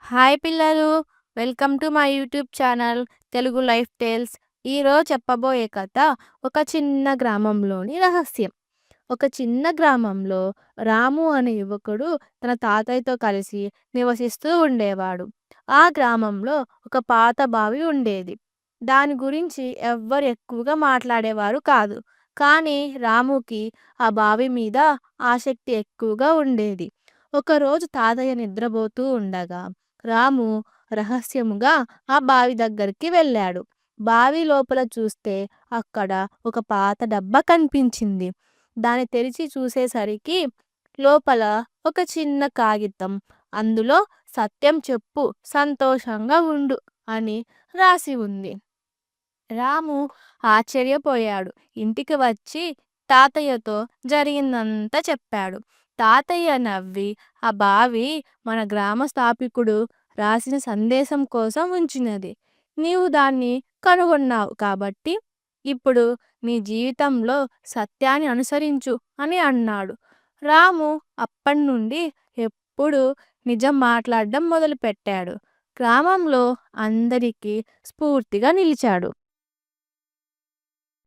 Hi పిల్లలు! Welcome to my YouTube channel Telugu life tales. ఈరోజు చెప్పబోయే కథ ఒక చిన్న గ్రామంలోని రహస్యం. ఒక చిన్న గ్రామంలో రాము అనే యువకుడు తన తాతయ్యతో కలిసి నివసిస్తూ ఉండేవాడు. ఆ గ్రామంలో ఒక పాత బావి ఉండేది. దాని గురించి ఎవ్వరు ఎక్కువగా మాట్లాడేవారు కాదు. కానీ రాముకి ఆ బావి మీద ఆసక్తి ఎక్కువగా ఉండేది. ఒకరోజు తాతయ్య నిద్రపోతూ ఉండగా రాము రహస్యముగా ఆ బావి దగ్గరికి వెళ్ళాడు. బావి లోపల చూస్తే అక్కడ ఒక పాత డబ్బా కనిపించింది. దాన్ని తెరిచి చూసేసరికి లోపల ఒక చిన్న కాగితం. అందులో "సత్యం చెప్పు, సంతోషంగా ఉండు" అని రాసి ఉంది. రాము ఆశ్చర్యపోయాడు. ఇంటికి వచ్చి తాతయ్యతో జరిగిందంతా చెప్పాడు. తాతయ్య నవ్వి, "ఆ బావి మన గ్రామ స్థాపికుడు రాసిన సందేశం కోసం ఉంచినది. నీవు దాన్ని కనుగొన్నావు కాబట్టి ఇప్పుడు నీ జీవితంలో సత్యాన్ని అనుసరించు" అని అన్నాడు. రాము అప్పటినుండి ఎప్పుడు నిజం మాట్లాడడం మొదలుపెట్టాడు. గ్రామంలో అందరికీ స్ఫూర్తిగా నిలిచాడు.